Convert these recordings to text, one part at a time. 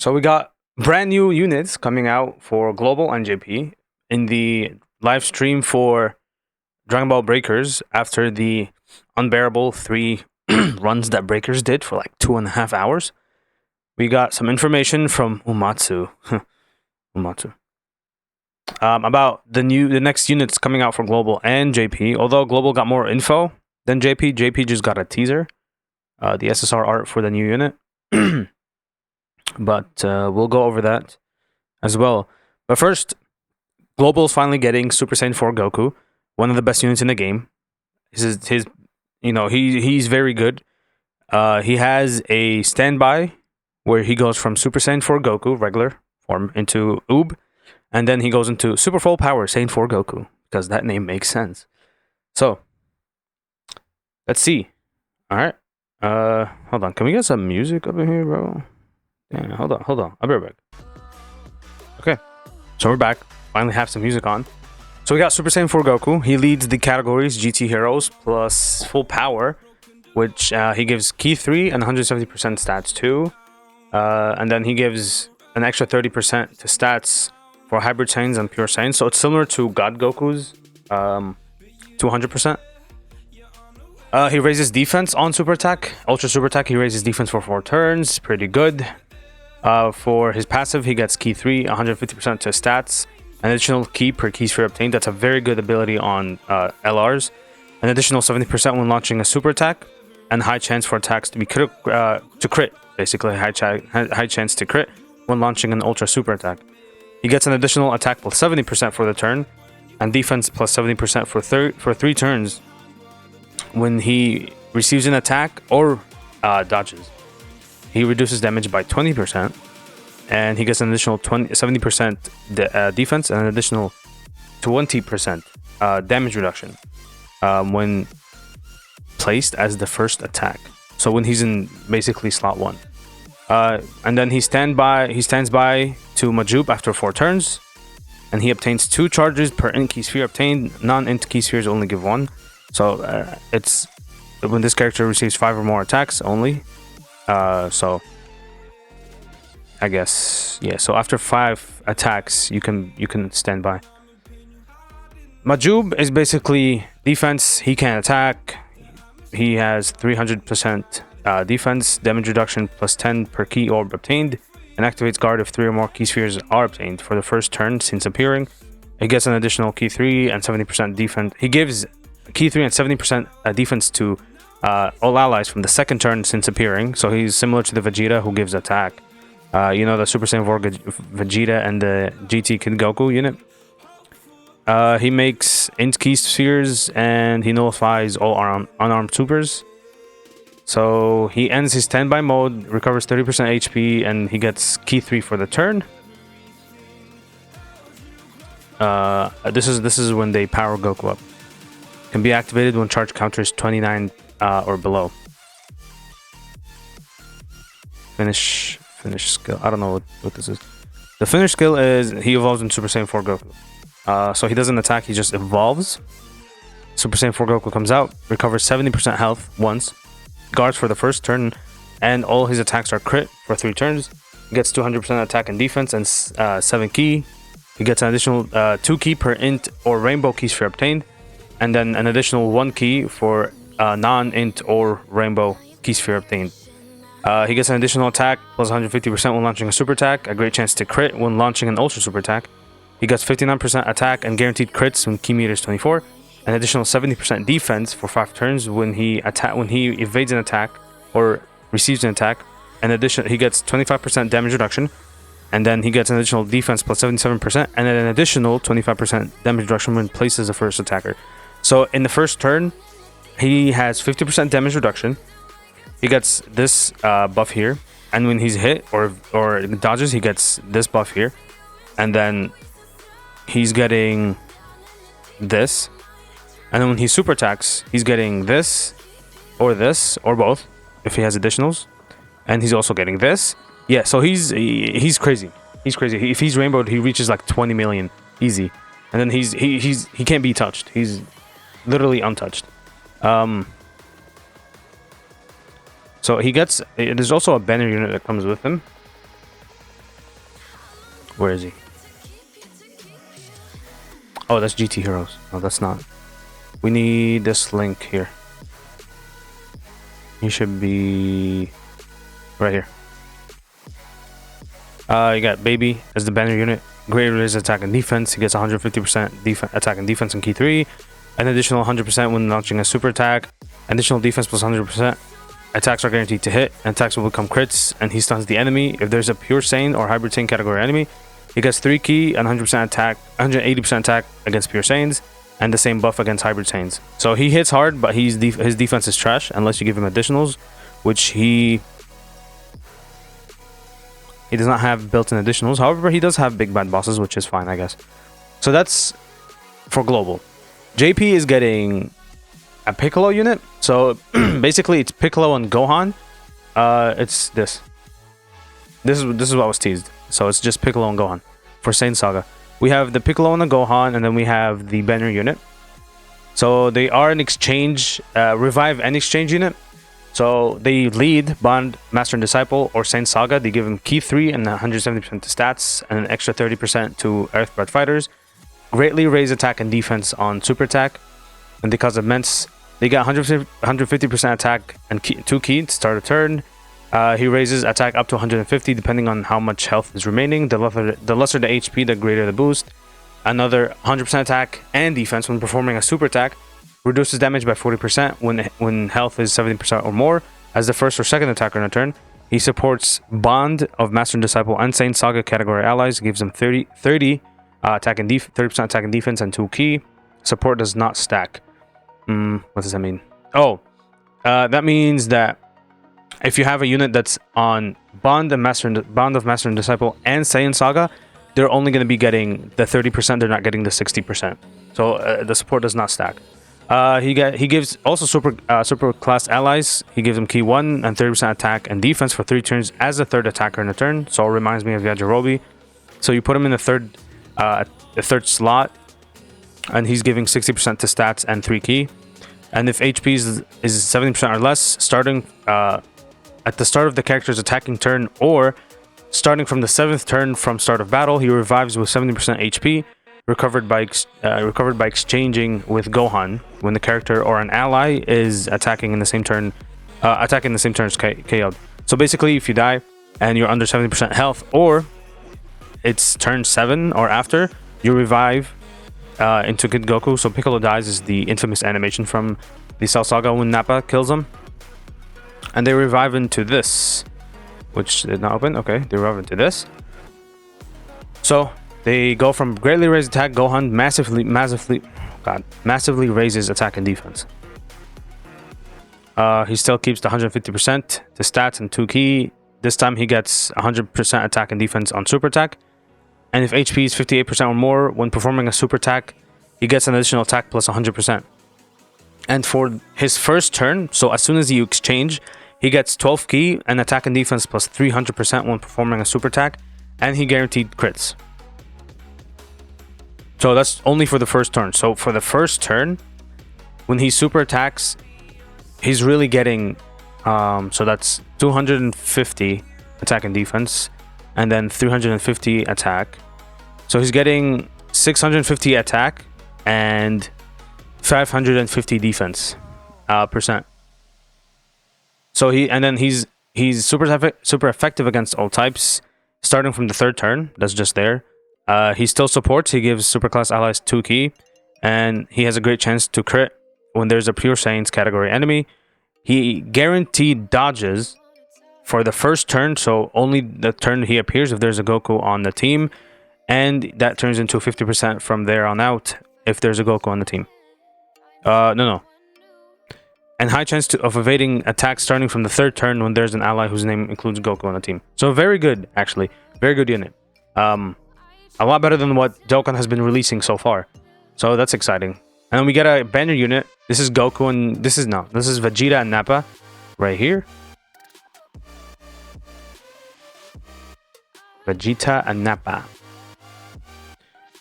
So we got brand new units coming out for Global and JP in the live stream for Dragon Ball Breakers after the unbearable 3 runs that Breakers did for like 2.5 hours. We got some information from Umatsu. Umatsu. About the next units coming out for Global and JP. Although Global got more info than JP, JP just got a teaser. The SSR art for the new unit. But we'll go over that as well. But first, Global is finally getting Super Saiyan 4 Goku, one of the best units in the game. He's very good. He has a standby where he goes from Super Saiyan 4 Goku, regular form, into Oob, and then he goes into Super Full Power Saiyan 4 Goku, because that name makes sense. So, let's see. Alright. Hold on. Can we get some music up in here, bro? Yeah, hold on. I'll be right back. Okay. So we're back. Finally have some music on. So we got Super Saiyan 4 Goku. He leads the categories GT Heroes plus Full Power, which he gives Ki 3 and 170% stats to. And then he gives an extra 30% to stats for Hybrid Saiyans and Pure Saiyans. So it's similar to God Goku's 200%. He raises defense on Super Attack. Ultra Super Attack, he raises defense for 4 turns. Pretty good. For his passive, he gets Ki 3, 150% to stats. An additional Ki per Ki Sphere obtained. That's a very good ability on LRs. An additional 70% when launching a Super Attack. And high chance for attacks to be to crit. Basically, high chance to crit when launching an Ultra Super Attack. He gets an additional attack plus 70% for the turn. And defense plus 70% for 3 turns when he receives an attack or dodges. He reduces damage by 20%, and he gets an additional 70% defense and an additional 20% damage reduction when placed as the first attack. So when he's in basically slot 1. And then he stands by to Majub after 4 turns, and he obtains 2 charges per int Ki Sphere obtained. Non-int Ki Spheres only give 1. So it's when this character receives 5 or more attacks only. So I guess, yeah. So after 5 attacks, you can stand by. Majub is basically defense. He can attack. He has 300% defense, damage reduction plus 10 per Ki Orb obtained, and activates guard if 3 or more Ki Spheres are obtained for the first turn since appearing. He gets an additional Ki 3 and 70% defense. He gives Ki 3 and 70% defense to all allies from the second turn since appearing. So he's similar to the Vegeta who gives attack. The Super Saiyan 4 Vegeta and the GT Kid Goku unit. He makes int Ki Spheres and he nullifies all unarmed supers. So he ends his standby mode, recovers 30% HP, and he gets Ki 3 for the turn. This is when they power Goku up. Can be activated when charge counter is 29 or below. Finish skill. I don't know what this is. The finish skill is he evolves in Super Saiyan 4 Goku. So he doesn't attack, he just evolves. Super Saiyan 4 Goku comes out, recovers 70% health once, guards for the first turn, and all his attacks are crit for 3 turns. He gets 200% attack and defense and 7 Ki. He gets an additional 2 Ki per int or rainbow Ki Sphere obtained, and then an additional 1 Ki for non-int or rainbow Ki Sphere obtained. He gets an additional attack plus 150% when launching a super attack, a great chance to crit when launching an ultra super attack. He gets 59% attack and guaranteed crits when Ki meter is 24, an additional 70% defense for 5 turns when he evades an attack or receives an attack. In addition, he gets 25% damage reduction, and then he gets an additional defense plus 77%, and then an additional 25% damage reduction when placed as the first attacker. So in the first turn, he has 50% damage reduction. He gets this buff here, and when he's hit or dodges, he gets this buff here, and then he's getting this, and then when he super attacks, he's getting this or both if he has additionals, and he's also getting this. Yeah, so he's crazy. He's crazy. If he's rainbowed, he reaches like 20 million easy, and then he can't be touched. He's literally untouched. So he gets, there's also a banner unit that comes with him. Where is he? Oh, that's GT Heroes. No, that's not. We need this link here. He should be right here. You got Baby as the banner unit. Great raise attack and defense. He gets 150% attack and defense in key 3. An additional 100% when launching a super attack. Additional defense plus 100%. Attacks are guaranteed to hit. And attacks will become crits. And he stuns the enemy. If there's a pure Saiyan or hybrid Saiyan category enemy, he gets 3 key and 100% attack, 180% attack against pure Saiyans. And the same buff against hybrid Saiyans. So he hits hard, but his defense is trash unless you give him additionals, which he does not have built-in additionals. However, he does have big bad bosses, which is fine, I guess. So that's for global. JP is getting a PIccolo unit. So basically, it's PIccolo and Gohan. It's this. This is what was teased. So it's just PIccolo and Gohan for Saiyan Saga. We have the PIccolo and the Gohan, and then we have the banner unit. So they are an exchange, revive and exchange unit. So they lead Bond, Master and Disciple, or Saiyan Saga. They give him key 3 and 170% to stats, and an extra 30% to Earthbred fighters. Greatly raise attack and defense on super attack, and they cause immense. They get 150% attack and 2 key to start a turn. He raises attack up to 150 depending on how much health is remaining. The lesser the HP, the greater the boost. Another 100% attack and defense when performing a super attack. Reduces damage by 40% when health is 70% or more as the first or second attacker in a turn. He supports Bond of Master and Disciple and Saiyan Saga category allies. Gives them 30% attack and 30% attack and defense and 2 key. Support does not stack. What does that mean? Oh, that means that if you have a unit that's on Bond of Master and Disciple and Saiyan Saga, they're only going to be getting the 30%. They're not getting the 60%. So the support does not stack. He gives also super class allies. He gives them key 1 and 30% attack and defense for 3 turns as a third attacker in a turn. So it reminds me of Yajirobe. So you put him in the third slot, and he's giving 60% to stats and 3 key. And if HP is 70% or less, starting at the start of the character's attacking turn or starting from the 7th turn from start of battle, he revives with 70% HP. Recovered by exchanging with Gohan when the character or an ally is attacking in the same turn, as KO'd. So basically, if you die and you're under 70% health, or it's turn 7 or after, you revive into Kid Goku. So PIccolo dies is the infamous animation from the Cell Saga when Nappa kills him, and they revive into this, which did not open. Okay, they revive into this. So they go from greatly raised attack. Gohan massively raises attack and defense. He still keeps the 150% to stats and 2 key. This time he gets 100% attack and defense on super attack. And if HP is 58% or more when performing a super attack, he gets an additional attack plus 100%. And for his first turn, so as soon as you exchange, he gets 12 key and attack and defense plus 300% when performing a super attack. And he guaranteed crits. So that's only for the first turn. So for the first turn, when he super attacks, he's really getting, so that's 250 attack and defense, and then 350 attack. So he's getting 650 attack and 550 defense percent. So he's super effective against all types, starting from the 3rd turn. That's just there. He still supports. He gives superclass allies 2 key, and he has a great chance to crit when there's a pure Saiyans category enemy. He guaranteed dodges for the first turn, so only the turn he appears if there's a Goku on the team, and that turns into 50% from there on out if there's a Goku on the team. No. And high chance of evading attacks starting from the 3rd turn when there's an ally whose name includes Goku on the team. So very good, actually. Very good unit. A lot better than what Dokkan has been releasing so far. So that's exciting. And then we get a banner unit. This is Goku and this is Vegeta and Nappa right here. Vegeta and Nappa.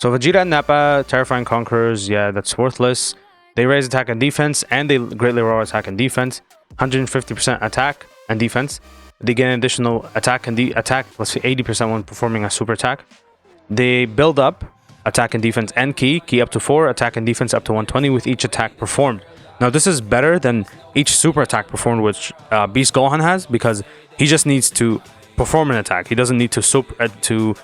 So Vegeta and Nappa, terrifying conquerors. Yeah, that's worthless. They raise attack and defense, and they greatly lower attack and defense. 150% attack and defense. They get an additional attack and attack plus 80% when performing a super attack. They build up attack and defense and key up to 4, attack and defense up to 120 with each attack performed. Now this is better than each super attack performed, which Beast Gohan has, because he just needs to perform an attack. He doesn't need to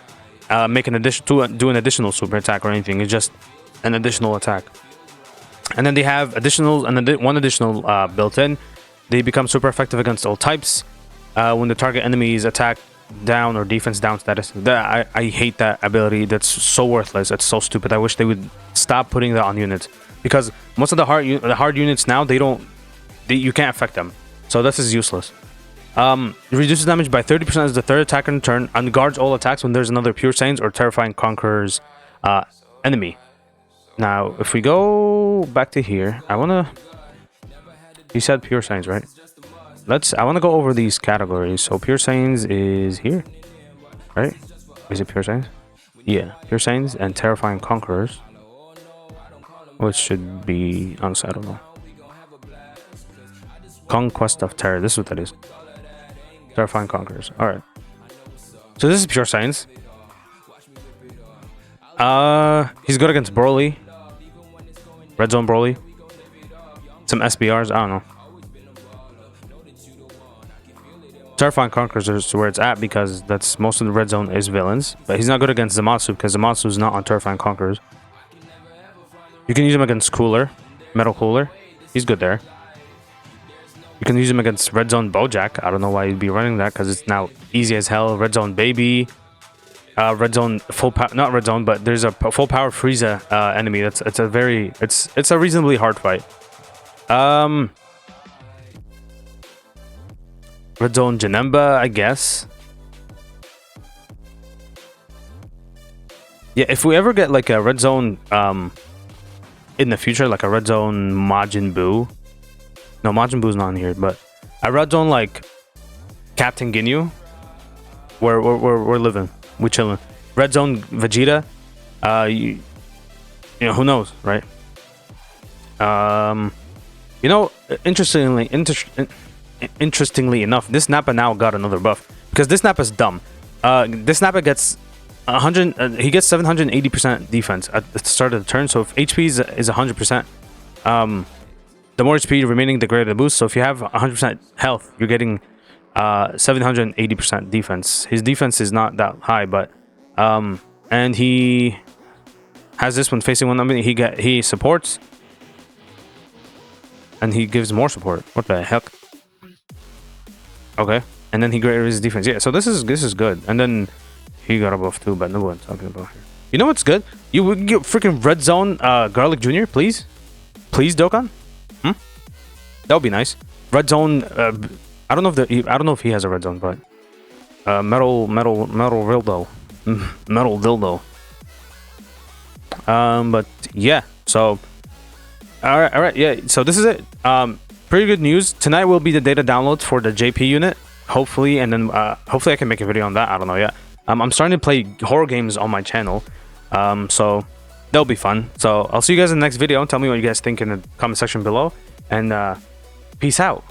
make an addition to do an additional super attack or anything. It's just an additional attack. And then they have additional one additional built in. They become super effective against all types when the target enemy is attack down or defense down status. I hate that ability. That's so worthless. It's so stupid. I wish they would stop putting that on units, because most of the hard units now, you can't affect them. So this is useless. It reduces damage by 30% as the third attacker in turn, and guards all attacks when there's another Pure Saiyans or Terrifying Conqueror's enemy. Now, if we go back to here, you said Pure Saiyans, right? I want to go over these categories. So Pure Saiyans is here, right? Is it Pure Saiyans? Yeah, Pure Saiyans and Terrifying Conquerors, which should be, honestly, I don't know. Conquest of Terror, this is what that is. Terrifying Conquerors. Alright. So this is Pure Saiyans. He's good against Broly. Red Zone Broly. Some SBRs, I don't know. Terrifying Conquerors is where it's at, because that's most of the Red Zone is villains. But he's not good against Zamasu, because Zamasu is not on Terrifying Conquerors. You can use him against Cooler. Metal Cooler. He's good there. You can use him against Red Zone Bojack. I don't know why you'd be running that, because it's now easy as hell. Red Zone Baby. Red Zone full power, not Red Zone, but there's a full power Frieza enemy. It's a reasonably hard fight. Red Zone Janemba, I guess. Yeah, if we ever get like a Red Zone in the future, like a Red Zone Majin Buu. No, Majin Buu's not in here, but a Red Zone like Captain Ginyu. We're living. We chilling. Red Zone Vegeta. You know, who knows, right? You know, interestingly enough, this Nappa now got another buff, because this Nappa's dumb. This Nappa gets 100. He gets 780% defense at the start of the turn. So if HP is 100%, the more HP remaining, the greater the boost. So if you have 100% health, you're getting 780% defense. His defense is not that high, but and he has this when facing one enemy. He supports, and he gives more support. What the heck? Okay, and then he greater his defense. Yeah, so this is good. And then he got a buff too, but no one's talking about here. You know what's good? You would get freaking Red Zone Garlic Jr. Please, Dokkan. That would be nice. Red Zone. I don't know if he has a Red Zone, but metal dildo. Metal dildo. But yeah, so all right, yeah. So this is it. Pretty good news. Tonight will be the data download for the JP unit, hopefully, and then hopefully I can make a video on that. I don't know yet. I'm starting to play horror games on my channel, so that'll be fun. So I'll see you guys in the next video. Tell me what you guys think in the comment section below, and peace out.